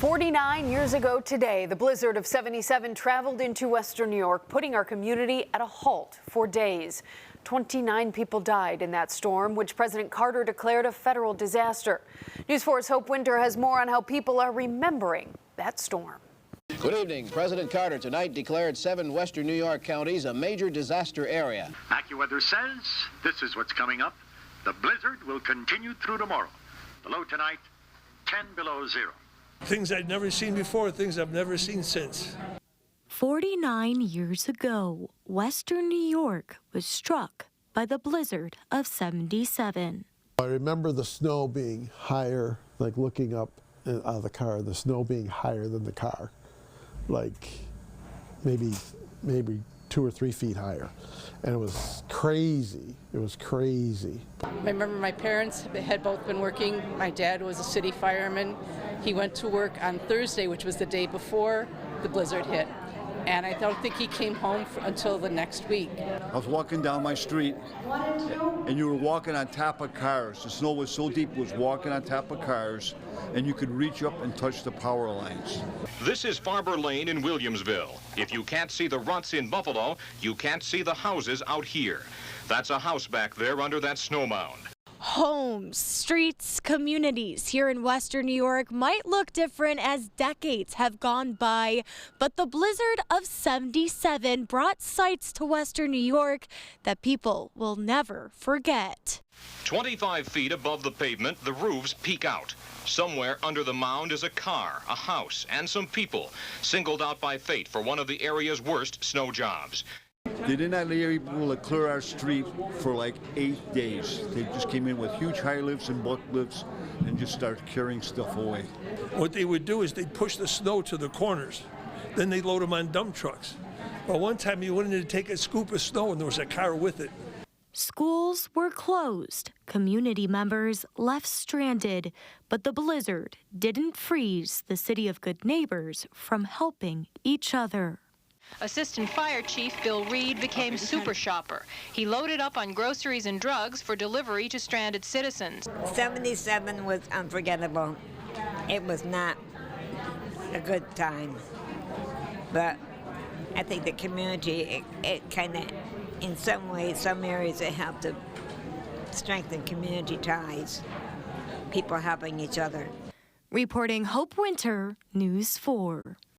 49 years ago today, the blizzard of '77 traveled into western New York, putting our community at a halt for days. 29 people died in that storm, which President Carter declared a federal disaster. News 4's Hope Winter has more on how people are remembering that storm. Good evening. President Carter tonight declared 7 western New York counties a major disaster area. AccuWeather says this is what's coming up. The blizzard will continue through tomorrow. The low tonight, 10 below zero. Things I'd never seen before, things I've never seen since. 49 years ago, western New York was struck by the blizzard of '77. I remember the snow being higher, like looking up out of the car, the snow being higher than the car, like maybe 2 or 3 feet higher. And it was crazy. It was crazy. I remember my parents had both been working. My dad was a city fireman. He went to work on Thursday, which was the day before the blizzard hit. And I don't think he came home until the next week. I was walking down my street, and you were walking on top of cars. The snow was so deep, it was walking on top of cars, and you could reach up and touch the power lines. This is Farber Lane in Williamsville. If you can't see the ruts in Buffalo, you can't see the houses out here. That's a house back there under that snow mound. Homes, streets, communities here in western New York might look different as decades have gone by, but the blizzard of '77 brought sights to western New York that people will never forget. 25 feet above the pavement, the roofs peek out. Somewhere under the mound is a car, a house, and some people, singled out by fate for one of the area's worst snow jobs. They did not allow people to clear our street for like 8 days. They just came in with huge high lifts and buck lifts and just started carrying stuff away. What they would do is they'd push the snow to the corners. Then they'd load them on dump trucks. But one time you wanted to take a scoop of snow and there was a car with it. Schools were closed, community members left stranded, but the blizzard didn't freeze the city of good neighbors from helping each other. Assistant Fire Chief Bill Reed became super shopper. He loaded up on groceries and drugs for delivery to stranded citizens. '77 was unforgettable. It was not a good time. But I think the community, it kind of, in some ways, some areas, it helped to strengthen community ties, people helping each other. Reporting Hope Winter, News 4.